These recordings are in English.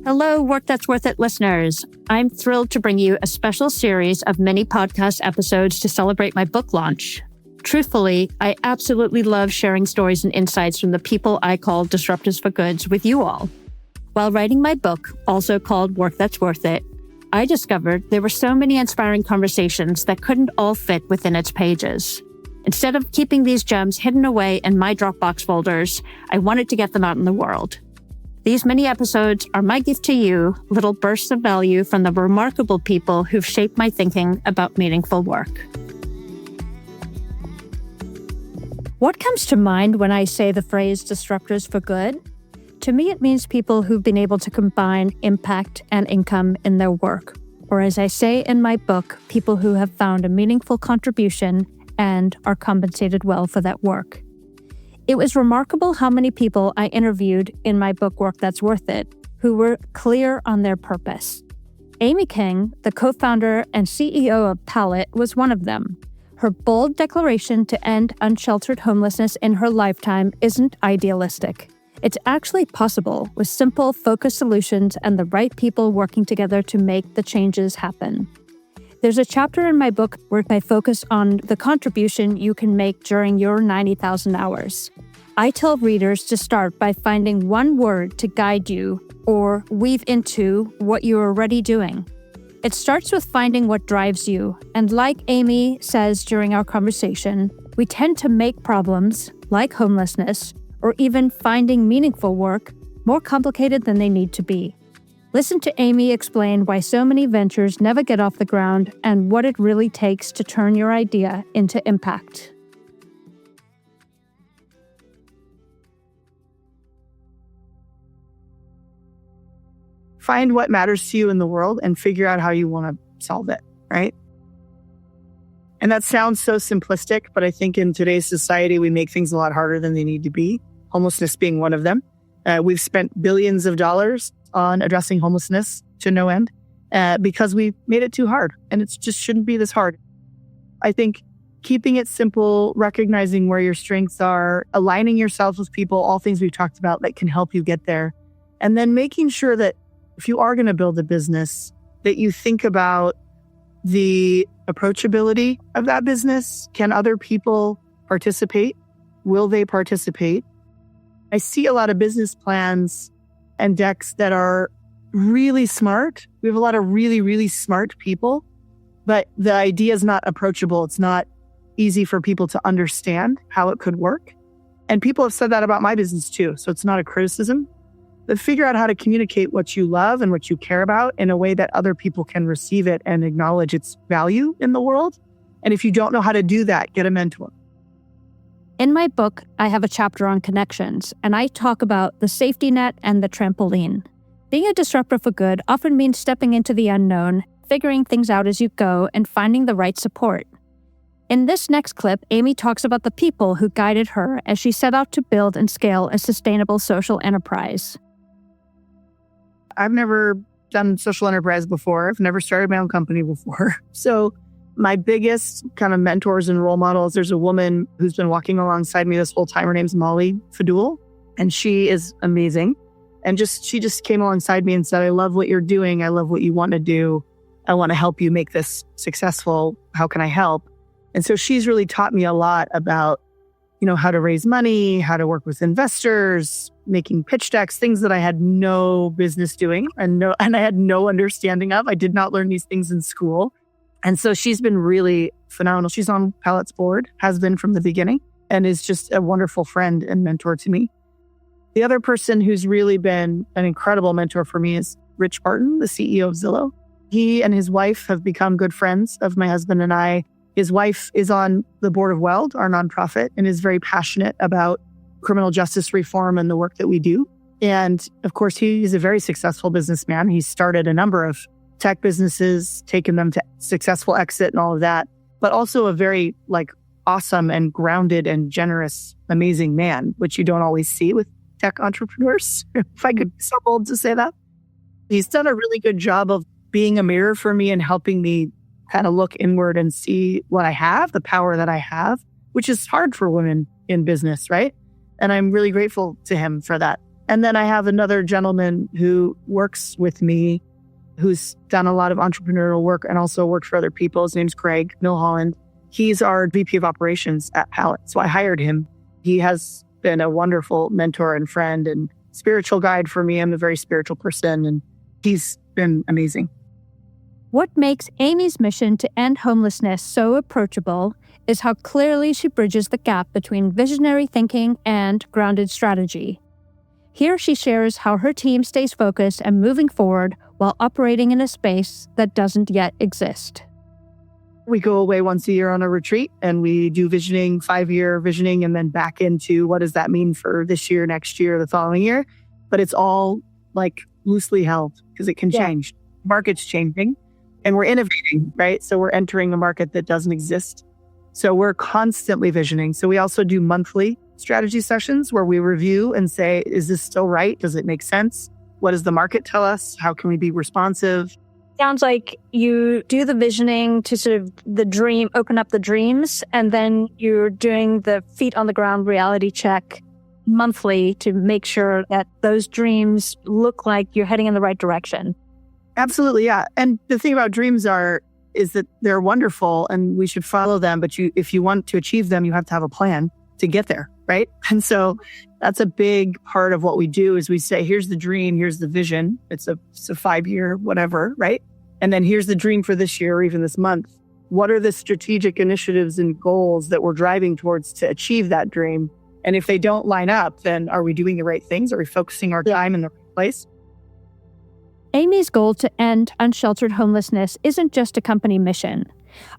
Hello, Work That's Worth It listeners. I'm thrilled to bring you a special series of mini podcast episodes to celebrate my book launch. Truthfully, I absolutely love sharing stories and insights from the people I call disruptors for goods with you all. While writing my book, also called Work That's Worth It, I discovered there were so many inspiring conversations that couldn't all fit within its pages. Instead of keeping these gems hidden away in my Dropbox folders, I wanted to get them out in the world. These mini episodes are my gift to you, little bursts of value from the remarkable people who've shaped my thinking about meaningful work. What comes to mind when I say the phrase disruptors for good? To me, it means people who've been able to combine impact and income in their work. Or as I say in my book, people who have found a meaningful contribution and are compensated well for that work. It was remarkable how many people I interviewed in my book, Work That's Worth It, who were clear on their purpose. Amy King, the co-founder and CEO of Pallet, was one of them. Her bold declaration to end unsheltered homelessness in her lifetime isn't idealistic. It's actually possible with simple, focused solutions and the right people working together to make the changes happen. There's a chapter in my book where I focus on the contribution you can make during your 90,000 hours. I tell readers to start by finding one word to guide you or weave into what you're already doing. It starts with finding what drives you, and like Amy says during our conversation, we tend to make problems, like homelessness, or even finding meaningful work, more complicated than they need to be. Listen to Amy explain why so many ventures never get off the ground and what it really takes to turn your idea into impact. Find what matters to you in the world and figure out how you want to solve it, right? And that sounds so simplistic, but I think in today's society, we make things a lot harder than they need to be, homelessness being one of them. We've spent billions of dollars on addressing homelessness to no end because we made it too hard, and it just shouldn't be this hard. I think keeping it simple, recognizing where your strengths are, aligning yourself with people, all things we've talked about that can help you get there, and then making sure that if you are going to build a business, that you think about the approachability of that business. Can other people participate? Will they participate? I see a lot of business plans and decks that are really smart. We have a lot of really, really smart people, but the idea is not approachable. It's not easy for people to understand how it could work. And people have said that about my business too. So it's not a criticism, but figure out how to communicate what you love and what you care about in a way that other people can receive it and acknowledge its value in the world. And if you don't know how to do that, get a mentor. In my book, I have a chapter on connections, and I talk about the safety net and the trampoline. Being a disruptor for good often means stepping into the unknown, figuring things out as you go, and finding the right support. In this next clip, Amy talks about the people who guided her as she set out to build and scale a sustainable social enterprise. I've never done social enterprise before. I've never started my own company before. So my biggest kind of mentors and role models, there's a woman who's been walking alongside me this whole time. Her name's Molly Fadul, and she is amazing. And she just came alongside me and said, I love what you're doing. I love what you want to do. I want to help you make this successful. How can I help? And so she's really taught me a lot about, how to raise money, how to work with investors, making pitch decks, things that I had no business doing and I had no understanding of. I did not learn these things in school. And so she's been really phenomenal. She's on Pallet's board, has been from the beginning, and is just a wonderful friend and mentor to me. The other person who's really been an incredible mentor for me is Rich Barton, the CEO of Zillow. He and his wife have become good friends of my husband and I. His wife is on the board of Weld, our nonprofit, and is very passionate about criminal justice reform and the work that we do. And of course, he's a very successful businessman. He's started a number of tech businesses, taken them to successful exit and all of that, but also a very awesome and grounded and generous, amazing man, which you don't always see with tech entrepreneurs, if I could be so bold to say that. He's done a really good job of being a mirror for me and helping me kind of look inward and see what I have, the power that I have, which is hard for women in business, right? And I'm really grateful to him for that. And then I have another gentleman who works with me, who's done a lot of entrepreneurial work and also worked for other people. His name's Craig Milholland. He's our VP of operations at Pallet. So I hired him. He has been a wonderful mentor and friend and spiritual guide for me. I'm a very spiritual person, and he's been amazing. What makes Amy's mission to end homelessness so approachable is how clearly she bridges the gap between visionary thinking and grounded strategy. Here she shares how her team stays focused and moving forward while operating in a space that doesn't yet exist. We go away once a year on a retreat and we do visioning, 5-year visioning, and then back into what does that mean for this year, next year, the following year. But it's all like loosely held because it can change. Market's changing and we're innovating, right? So we're entering a market that doesn't exist. So we're constantly visioning. So we also do monthly strategy sessions where we review and say, is this still right? Does it make sense? What does the market tell us? How can we be responsive? Sounds like you do the visioning to sort of the dream, open up the dreams, and then you're doing the feet on the ground reality check monthly to make sure that those dreams look like you're heading in the right direction. Absolutely, yeah. And the thing about dreams is that they're wonderful and we should follow them. But if you want to achieve them, you have to have a plan to get there, right? And so that's a big part of what we do is we say, here's the dream, here's the vision. It's a 5-year, whatever, right? And then here's the dream for this year or even this month. What are the strategic initiatives and goals that we're driving towards to achieve that dream? And if they don't line up, then are we doing the right things? Are we focusing our time in the right place? Amy's goal to end unsheltered homelessness isn't just a company mission.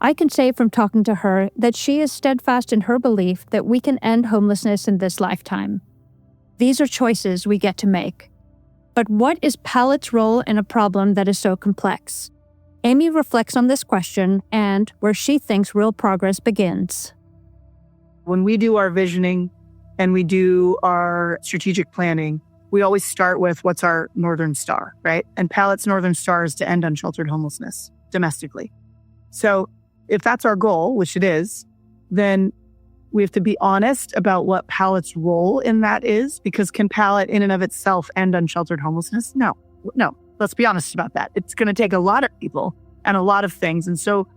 I can say from talking to her that she is steadfast in her belief that we can end homelessness in this lifetime. These are choices we get to make. But what is Pallet's role in a problem that is so complex? Amy reflects on this question and where she thinks real progress begins. When we do our visioning and we do our strategic planning, we always start with what's our Northern Star, right? And Pallet's Northern Star is to end unsheltered homelessness domestically. So if that's our goal, which it is, then we have to be honest about what Pallet's role in that is, because can Pallet in and of itself end unsheltered homelessness? No. Let's be honest about that. It's going to take a lot of people and a lot of things. And so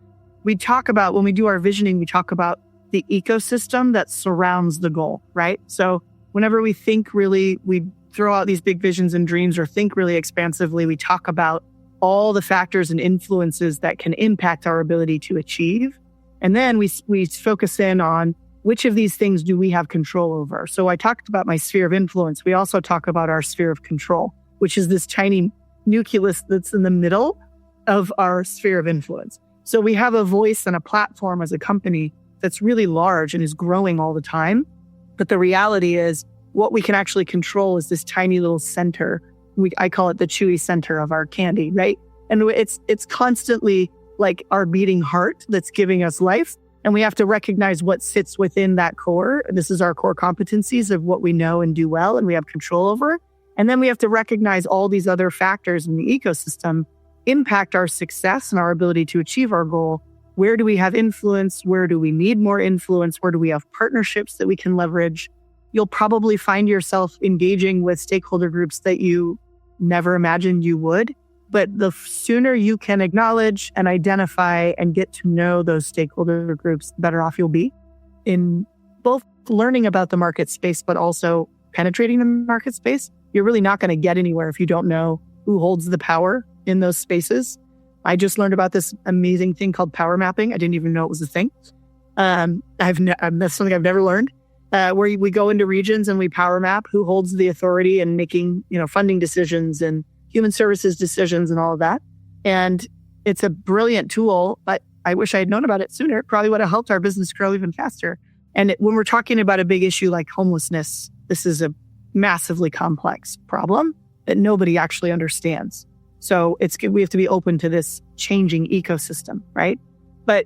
we talk about, when we do our visioning, we talk about the ecosystem that surrounds the goal, right? So whenever we think really, we throw out these big visions and dreams or think really expansively, we talk about all the factors and influences that can impact our ability to achieve. And then we focus in on which of these things do we have control over. So I talked about my sphere of influence. We also talk about our sphere of control, which is this tiny nucleus that's in the middle of our sphere of influence. So we have a voice and a platform as a company that's really large and is growing all the time. But the reality is what we can actually control is this tiny little center. I call it the chewy center of our candy, right? And it's constantly like our beating heart that's giving us life. And we have to recognize what sits within that core. This is our core competencies of what we know and do well and we have control over. And then we have to recognize all these other factors in the ecosystem impact our success and our ability to achieve our goal. Where do we have influence? Where do we need more influence? Where do we have partnerships that we can leverage? You'll probably find yourself engaging with stakeholder groups that you never imagined you would. But the sooner you can acknowledge and identify and get to know those stakeholder groups, the better off you'll be in both learning about the market space, but also penetrating the market space. You're really not going to get anywhere if you don't know who holds the power in those spaces. I just learned about this amazing thing called power mapping. I didn't even know it was a thing. That's something I've never learned. Where we go into regions and we power map who holds the authority in making, funding decisions and human services decisions and all of that. And it's a brilliant tool, but I wish I had known about it sooner. It probably would have helped our business grow even faster. And when we're talking about a big issue like homelessness, this is a massively complex problem that nobody actually understands. So we have to be open to this changing ecosystem, right? But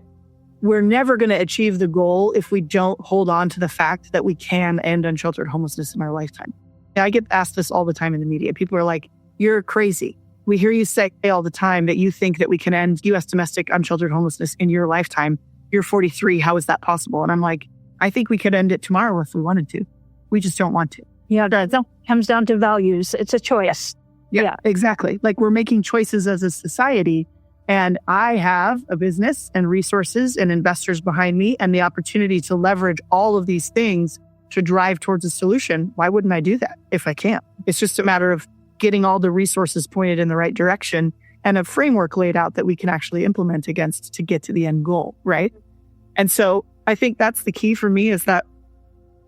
we're never going to achieve the goal if we don't hold on to the fact that we can end unsheltered homelessness in our lifetime. I get asked this all the time in the media. People are like, you're crazy. We hear you say all the time that you think that we can end U.S. domestic unsheltered homelessness in your lifetime. You're 43. How is that possible? And I'm like, I think we could end it tomorrow if we wanted to. We just don't want to. Yeah, that comes down to values. It's a choice. Yeah, exactly. Like we're making choices as a society, and I have a business and resources and investors behind me and the opportunity to leverage all of these things to drive towards a solution. Why wouldn't I do that if I can? It's just a matter of getting all the resources pointed in the right direction and a framework laid out that we can actually implement against to get to the end goal, right? And so I think that's the key for me, is that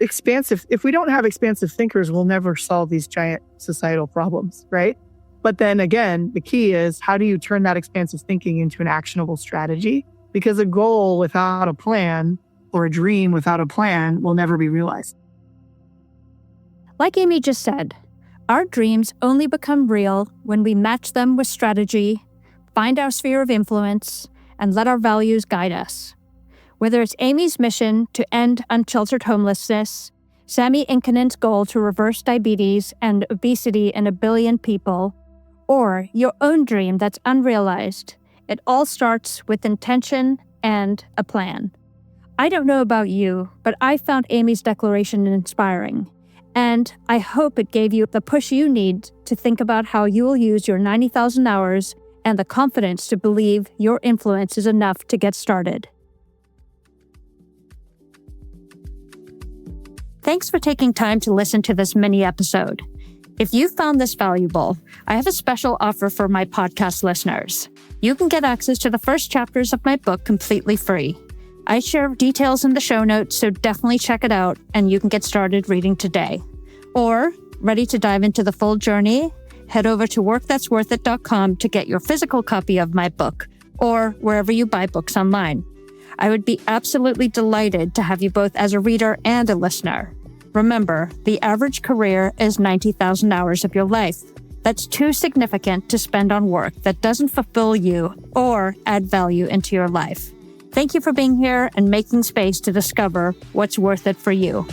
if we don't have expansive thinkers, we'll never solve these giant societal problems, right? But then again, the key is, how do you turn that expansive thinking into an actionable strategy? Because a goal without a plan, or a dream without a plan, will never be realized. Like Amy just said, our dreams only become real when we match them with strategy, find our sphere of influence, and let our values guide us. Whether it's Amy's mission to end unsheltered homelessness, Sami Inkanen's goal to reverse diabetes and obesity in 1 billion people, or your own dream that's unrealized, it all starts with intention and a plan. I don't know about you, but I found Amy's declaration inspiring, and I hope it gave you the push you need to think about how you will use your 90,000 hours and the confidence to believe your influence is enough to get started. Thanks for taking time to listen to this mini episode. If you found this valuable, I have a special offer for my podcast listeners. You can get access to the first chapters of my book completely free. I share details in the show notes, so definitely check it out and you can get started reading today. Or, ready to dive into the full journey? Head over to workthat'sworthit.com to get your physical copy of my book, or wherever you buy books online. I would be absolutely delighted to have you both as a reader and a listener. Remember, the average career is 90,000 hours of your life. That's too significant to spend on work that doesn't fulfill you or add value into your life. Thank you for being here and making space to discover what's worth it for you.